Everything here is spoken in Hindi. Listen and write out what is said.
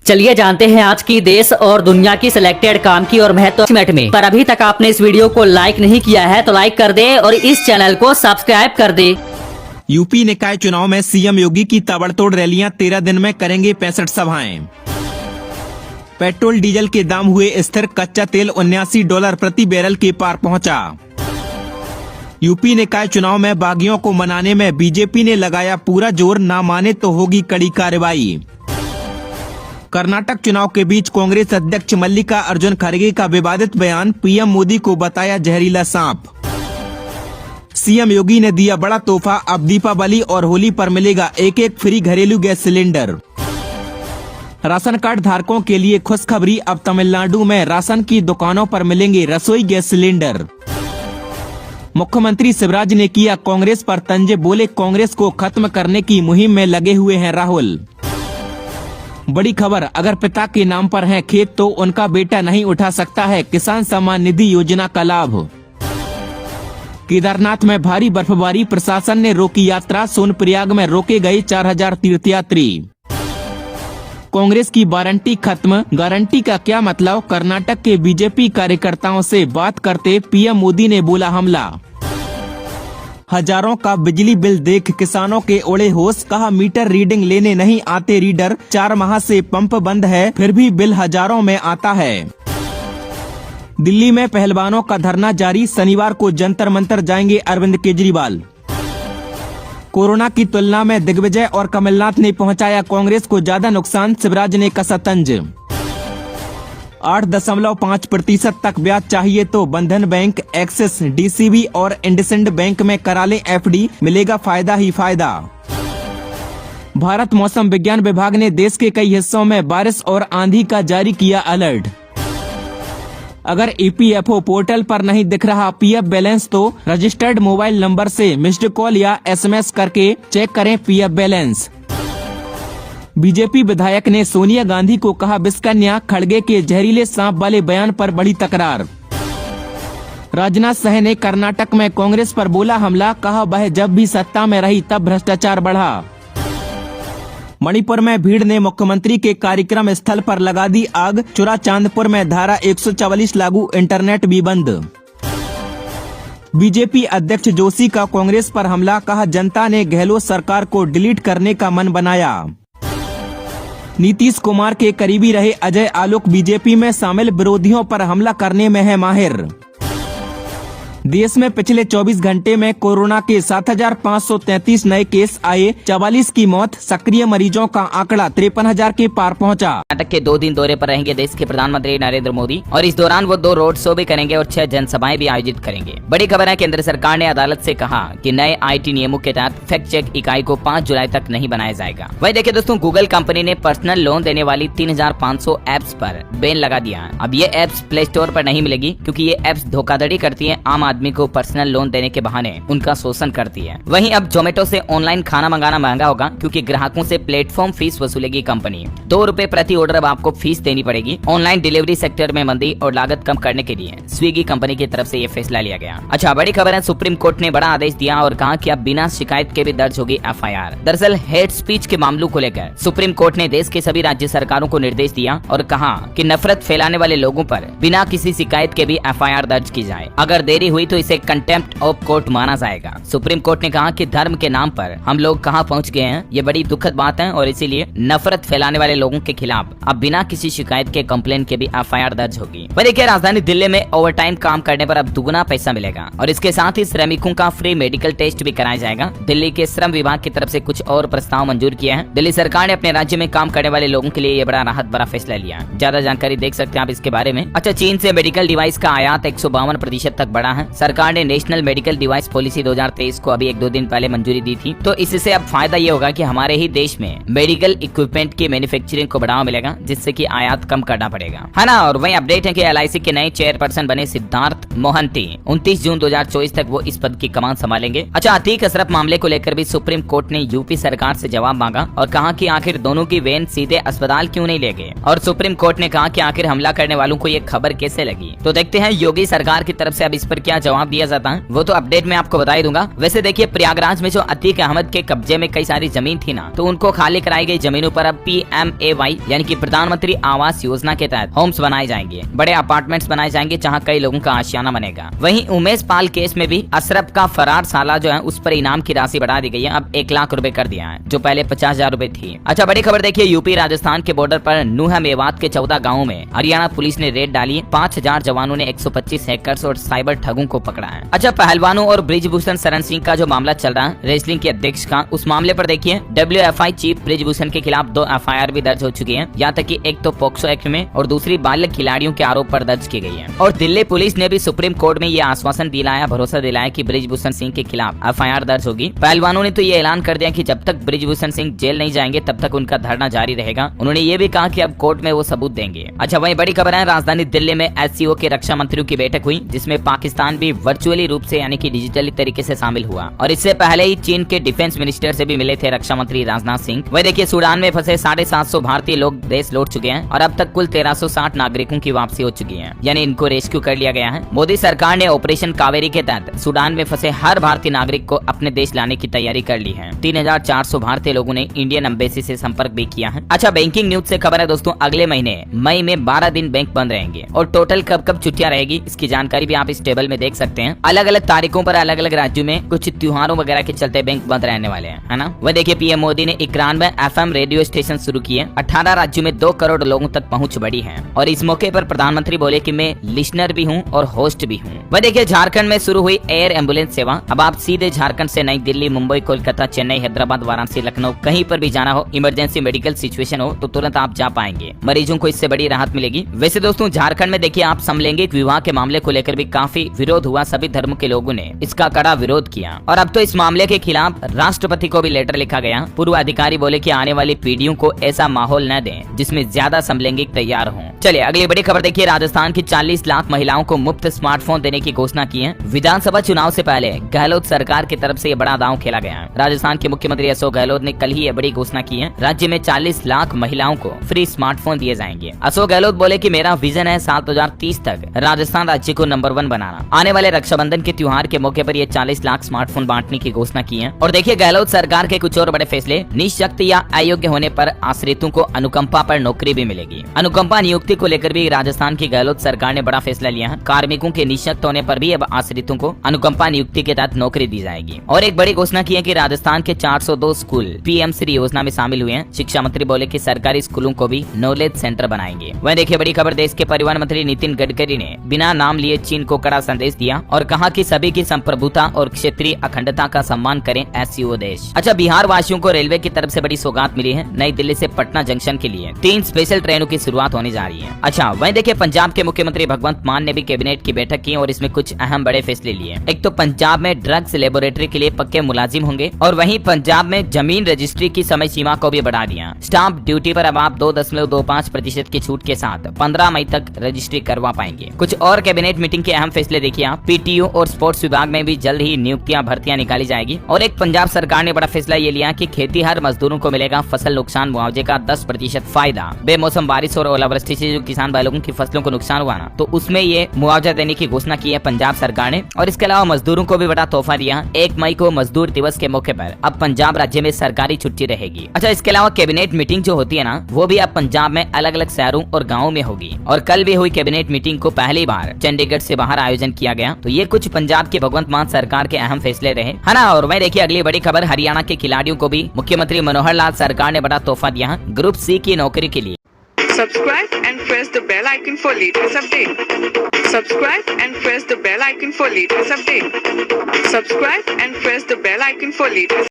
चलिए जानते हैं आज की देश और दुनिया की सिलेक्टेड काम की और महत्व में। पर अभी तक आपने इस वीडियो को लाइक नहीं किया है तो लाइक कर दे और इस चैनल को सब्सक्राइब कर दे। यूपी निकाय चुनाव में सीएम योगी की ताबड़तोड़ रैलियां 13 दिन में करेंगे 65 सभाएं। पेट्रोल डीजल के दाम हुए स्थिर, कच्चा तेल $79 प्रति बैरल के पार पहुंचा। यूपी निकाय चुनाव में बागियों को मनाने में बीजेपी ने लगाया पूरा जोर, ना माने तो होगी कड़ी कार्रवाई। कर्नाटक चुनाव के बीच कांग्रेस अध्यक्ष मल्लिका अर्जुन खड़गे का विवादित बयान, पीएम मोदी को बताया जहरीला सांप। सीएम योगी ने दिया बड़ा तोहफा, अब दीपावली और होली पर मिलेगा एक फ्री घरेलू गैस सिलेंडर। राशन कार्ड धारकों के लिए खुशखबरी, अब तमिलनाडु में राशन की दुकानों पर मिलेंगे रसोई गैस सिलेंडर। मुख्यमंत्री शिवराज ने किया कांग्रेस पर तंजे, बोले कांग्रेस को खत्म करने की मुहिम में लगे हुए हैं राहुल। बड़ी खबर, अगर पिता के नाम पर है खेत तो उनका बेटा नहीं उठा सकता है किसान सम्मान निधि योजना का लाभ। केदारनाथ में भारी बर्फबारी, प्रशासन ने रोकी यात्रा, सोनप्रयाग में रोके गए 4000 तीर्थयात्री। कांग्रेस की वारंटी खत्म, गारंटी का क्या मतलब? कर्नाटक के बीजेपी कार्यकर्ताओं से बात करते पीएम मोदी ने बोला हमला। हजारों का बिजली बिल देख किसानों के उड़े होश, कहा मीटर रीडिंग लेने नहीं आते रीडर, 4 माह से पंप बंद है फिर भी बिल हजारों में आता है। दिल्ली में पहलवानों का धरना जारी, शनिवार को जंतर मंतर जाएंगे अरविंद केजरीवाल। कोरोना की तुलना में दिग्विजय और कमलनाथ ने पहुंचाया कांग्रेस को ज्यादा नुकसान, शिवराज ने कसा तंज। 8.5% तक ब्याज चाहिए तो बंधन बैंक, एक्सिस, डीसीबी और इंडसइंड बैंक में करा लें एफडी, मिलेगा फायदा ही फायदा। भारत मौसम विज्ञान विभाग ने देश के कई हिस्सों में बारिश और आंधी का जारी किया अलर्ट। अगर ईपीएफओ पोर्टल पर नहीं दिख रहा पीएफ बैलेंस तो रजिस्टर्ड मोबाइल नंबर से मिस्ड कॉल या एसएमएस करके चेक करें पीएफ बैलेंस। बीजेपी विधायक ने सोनिया गांधी को कहा विषकन्या, खड़गे के जहरीले सांप वाले बयान पर बड़ी तकरार। राजनाथ सिंह ने कर्नाटक में कांग्रेस पर बोला हमला, कहा वह जब भी सत्ता में रही तब भ्रष्टाचार बढ़ा। मणिपुर में भीड़ ने मुख्यमंत्री के कार्यक्रम स्थल पर लगा दी आग, चुराचांदपुर में धारा 144 लागू, इंटरनेट भी बंद। बीजेपी अध्यक्ष जोशी का कांग्रेस पर हमला, कहा जनता ने गहलोत सरकार को डिलीट करने का मन बनाया। नीतीश कुमार के करीबी रहे अजय आलोक बीजेपी में शामिल, विरोधियों पर हमला करने में है माहिर। देश में पिछले 24 घंटे में कोरोना के 7533 नए केस आए, 44 की मौत, सक्रिय मरीजों का आंकड़ा 53,000 के पार पहुंचा। कर्नाटक के 2 दिन दौरे पर रहेंगे देश के प्रधानमंत्री नरेंद्र मोदी और इस दौरान वो 2 रोड शो भी करेंगे और 6 जनसभाएं भी आयोजित करेंगे। बड़ी खबर है, केंद्र सरकार ने अदालत से कहा कि नए IT नियमों के तहत फैक्ट चेक इकाई को 5 जुलाई तक नहीं बनाया जाएगा। वही देखिए दोस्तों, गूगल कंपनी ने पर्सनल लोन देने वाली 3500 एप्स पर बैन लगा दिया। अब ये एप्स प्ले स्टोर पर नहीं मिलेगी क्योंकि ये एप्स धोखाधड़ी करती है, आम आदमी को पर्सनल लोन देने के बहाने उनका शोषण करती है। वहीं अब जोमेटो से ऑनलाइन खाना मंगाना महंगा होगा क्योंकि ग्राहकों से प्लेटफॉर्म फीस वसूलेगी कंपनी। ₹2 प्रति ऑर्डर अब आपको फीस देनी पड़ेगी। ऑनलाइन डिलीवरी सेक्टर में मंदी और लागत कम करने के लिए स्विगी कंपनी की तरफ से ये फैसला लिया गया। अच्छा, बड़ी खबर है, सुप्रीम कोर्ट ने बड़ा आदेश दिया और कहा कि अब बिना शिकायत के भी दर्ज होगी FIR। दरअसल हेट स्पीच के मामलों को लेकर सुप्रीम कोर्ट ने देश के सभी राज्य सरकारों को निर्देश दिया और कहा कि नफरत फैलाने वाले लोगों पर बिना किसी शिकायत के भी FIR दर्ज की जाए। अगर देरी हुई तो इसे कंटेम्प्ट ऑफ कोर्ट माना जाएगा। सुप्रीम कोर्ट ने कहा कि धर्म के नाम पर हम लोग कहां पहुंच गए हैं, ये बड़ी दुखद बात है और इसीलिए नफरत फैलाने वाले लोगों के खिलाफ अब बिना किसी शिकायत के कंप्लेन के भी FIR दर्ज होगी। वही देखिए, राजधानी दिल्ली में ओवरटाइम काम करने पर अब दुगुना पैसा मिलेगा और इसके साथ ही श्रमिकों का फ्री मेडिकल टेस्ट भी कराया जाएगा। दिल्ली के श्रम विभाग की तरफ से कुछ और प्रस्ताव मंजूर किए हैं। दिल्ली सरकार ने अपने राज्य में काम करने वाले लोगों के लिए ये बड़ा राहत भरा फैसला लिया। ज्यादा जानकारी देख सकते हैं आप इसके बारे में। अच्छा, चीन से मेडिकल डिवाइस का आयात 152% तक बढ़ा है। सरकार ने नेशनल मेडिकल डिवाइस पॉलिसी 2023 को अभी 1-2 दिन पहले मंजूरी दी थी, तो इससे अब फायदा ये होगा कि हमारे ही देश में मेडिकल इक्विपमेंट की मैन्युफैक्चरिंग को बढ़ावा मिलेगा जिससे कि आयात कम करना पड़ेगा, है ना। और वही अपडेट है कि LIC के नए चेयरपर्सन बने सिद्धार्थ मोहंती 29 जून 2024 तक वो इस पद की कमान संभालेंगे। अच्छा, अतीक अशरफ मामले को लेकर भी सुप्रीम कोर्ट ने यूपी सरकार से जवाब मांगा और कहा कि आखिर दोनों की वैन सीधे अस्पताल क्यों नहीं ले गए, और सुप्रीम कोर्ट ने कहा कि आखिर हमला करने वालों को ये खबर कैसे लगी। तो देखते हैं योगी सरकार की तरफ से अब इस पर क्या जवाब दिया जाता है, वो तो अपडेट में आपको बता ही दूंगा। वैसे देखिए, प्रयागराज में जो अतीक अहमद के कब्जे में कई सारी जमीन थी ना, तो उनको खाली कराई गई जमीनों पर अब PMAY यानी कि प्रधानमंत्री आवास योजना के तहत होम्स बनाए जाएंगे, बड़े अपार्टमेंट्स बनाए जाएंगे जहां कई लोगों का आशियाना बनेगा। वहीं उमेश पाल केस में भी अशरफ का फरार साला जो है उस पर इनाम की राशि बढ़ा दी गई है, अब 1 लाख रुपए कर दिया है, जो पहले 50,000 रुपए थी। अच्छा, बड़ी खबर देखिए, यूपी राजस्थान के बॉर्डर पर नूह मेवात के 14 गाँव में हरियाणा पुलिस ने रेड डाली। 5,000 जवानों ने 125 हैकर्स और साइबर ठगों को पकड़ा है। अच्छा, पहलवानों और ब्रिजभूषण शरण सिंह का जो मामला चल रहा है रेसलिंग के अध्यक्ष का, उस मामले पर देखिए WFI चीफ ब्रिजभूषण के खिलाफ 2 FIR भी दर्ज हो चुकी है। यहाँ तक कि एक तो पॉक्सो एक्ट में और दूसरी बालक खिलाड़ियों के आरोप पर दर्ज की गई है। और दिल्ली पुलिस ने भी सुप्रीम कोर्ट में ये आश्वासन दिलाया, भरोसा दिलाया कि ब्रिजभूषण सिंह के खिलाफ FIR दर्ज होगी। पहलवानों ने तो ये ऐलान कर दिया कि जब तक ब्रिजभूषण सिंह जेल नहीं जाएंगे तब तक उनका धरना जारी रहेगा। उन्होंने ये भी कहा कि अब कोर्ट में वो सबूत देंगे। अच्छा, वहीं बड़ी खबर है, राजधानी दिल्ली में SCO के रक्षा मंत्रियों की बैठक हुई, जिसमें पाकिस्तान भी वर्चुअली रूप से यानी कि डिजिटली तरीके से शामिल हुआ। और इससे पहले ही चीन के डिफेंस मिनिस्टर से भी मिले थे रक्षा मंत्री राजनाथ सिंह। वही देखिए, सूडान में फंसे 750 भारतीय लोग देश लौट चुके हैं और अब तक कुल 1360 नागरिकों की वापसी हो चुकी है, यानी इनको रेस्क्यू कर लिया गया है। मोदी सरकार ने ऑपरेशन कावेरी के तहत सूडान में फंसे हर भारतीय नागरिक को अपने देश लाने की तैयारी कर ली है। 3400 भारतीय लोगों ने इंडियन एम्बेसी से संपर्क भी किया है। अच्छा, बैंकिंग न्यूज से खबर है दोस्तों, अगले महीने मई में 12 दिन बैंक बंद रहेंगे और टोटल कब कब छुट्टियां रहेगी इसकी जानकारी भी आप इस टेबल में देख सकते हैं। अलग अलग तारीखों पर अलग अलग राज्यों में कुछ त्योहारों वगैरह के चलते बैंक बंद रहने वाले हैं, है ना। वह देखिए, PM मोदी ने 91 FM रेडियो स्टेशन शुरू किए। 18 राज्यों में 2 करोड़ लोगों तक पहुंच बढ़ी है। और इस मौके पर प्रधानमंत्री बोले कि मैं लिसनर भी हूं और होस्ट भी हूं। वह देखिए, झारखंड में शुरू हुई एयर एम्बुलेंस सेवा। अब आप सीधे झारखंड से नई दिल्ली, मुंबई, कोलकाता, चेन्नई, हैदराबाद, वाराणसी, लखनऊ कहीं पर भी जाना हो, इमरजेंसी मेडिकल सिचुएशन हो तो तुरंत आप जा पाएंगे। मरीजों को इससे बड़ी राहत मिलेगी। वैसे दोस्तों, झारखंड में देखिए, आप समलैंगिक विवाह के मामले को लेकर भी काफी विरोध हुआ। सभी धर्म के लोगों ने इसका कड़ा विरोध किया और अब तो इस मामले के खिलाफ राष्ट्रपति को भी लेटर लिखा गया। पूर्व अधिकारी बोले कि आने वाली पीढ़ियों को ऐसा माहौल न दें जिसमें ज्यादा समलैंगिक तैयार हों। चलिए अगली बड़ी खबर देखिए, राजस्थान की 40 लाख महिलाओं को मुफ्त स्मार्टफोन देने की घोषणा की है। विधानसभा चुनाव से पहले गहलोत सरकार की तरफ से ये बड़ा दांव खेला गया है। राजस्थान के मुख्यमंत्री अशोक गहलोत ने कल ही ये बड़ी घोषणा की है। राज्य में 40 लाख महिलाओं को फ्री स्मार्टफोन दिए जाएंगे। अशोक गहलोत बोले कि मेरा विजन है 2030 तक राजस्थान राज्य को नंबर 1 बनाना। आने वाले रक्षाबंधन के त्योहार के मौके पर ये 40 लाख स्मार्टफोन बांटने की घोषणा की है। और देखिए, गहलोत सरकार के कुछ और बड़े फैसले, निःशक्त या अयोग्य होने पर आश्रितों को अनुकंपा पर नौकरी भी मिलेगी। अनुकंपा नियुक्ति को लेकर भी राजस्थान की गहलोत सरकार ने बड़ा फैसला लिया है। कार्मिकों के निःशक्त होने पर भी अब आश्रितों को अनुकंपा नियुक्ति के तहत नौकरी दी जाएगी। और एक बड़ी घोषणा की है कि राजस्थान के 402 स्कूल PM श्री योजना में शामिल हुए हैं। शिक्षा मंत्री बोले कि सरकारी स्कूलों को भी नॉलेज सेंटर बनाएंगे। वहीं देखिए, बड़ी खबर, देश के परिवहन मंत्री नितिन गडकरी ने बिना नाम लिए चीन को कड़ा संदेश दिया और कहा कि सभी की संप्रभुता और क्षेत्रीय अखंडता का सम्मान करें SCO देश। अच्छा, बिहार वासियों को रेलवे की तरफ से बड़ी सौगात मिली है। नई दिल्ली से पटना जंक्शन के लिए 3 स्पेशल ट्रेनों की शुरुआत होने जा रही है। अच्छा, वहीं देखिए, पंजाब के मुख्यमंत्री भगवंत मान ने भी कैबिनेट की बैठक की और इसमें कुछ अहम बड़े फैसले लिए। एक तो पंजाब में ड्रग्स लेबोरेटरी के लिए पक्के मुलाजिम होंगे और वहीं पंजाब में जमीन रजिस्ट्री की समय सीमा को भी बढ़ा दिया। स्टाम्प ड्यूटी पर अब आप 2.25% की छूट के साथ 15 मई तक रजिस्ट्री करवा पाएंगे। कुछ और कैबिनेट मीटिंग के अहम फैसले देखिए आप। PTO और स्पोर्ट्स विभाग में भी जल्द ही नियुक्तियां भर्तियां निकाली जाएगी। और एक पंजाब सरकार ने बड़ा फैसला ये लिया कि खेतीहर मजदूरों को मिलेगा फसल नुकसान मुआवजे का 10% फायदा। बेमौसम बारिश और ओलावृष्टि से जो किसान भाई लोगों की फसलों को नुकसान हुआ ना, तो उसमें ये मुआवजा देने की घोषणा की है पंजाब सरकार ने। और इसके अलावा मजदूरों को भी बड़ा तोहफा दिया। 1 मई को मजदूर दिवस के मौके पर अब पंजाब राज्य में सरकारी छुट्टी रहेगी। अच्छा, इसके अलावा कैबिनेट मीटिंग जो होती है ना, वो भी अब पंजाब में अलग अलग शहरों और गाँवों में होगी। और कल भी हुई कैबिनेट मीटिंग को पहली बार चंडीगढ़ से बाहर आयोजन किया गया। तो ये कुछ पंजाब के भगवंत मान सरकार के अहम फैसले रहे, है ना। और वहीं देखिए, अगली बड़ी खबर, हरियाणा के खिलाड़ियों को भी मुख्यमंत्री मनोहर लाल सरकार ने बड़ा तोहफा दिया ग्रुप C की नौकरी के लिए। Subscribe and press the bell icon for latest update. Subscribe and press the bell icon for latest update. Subscribe and press the bell icon for latest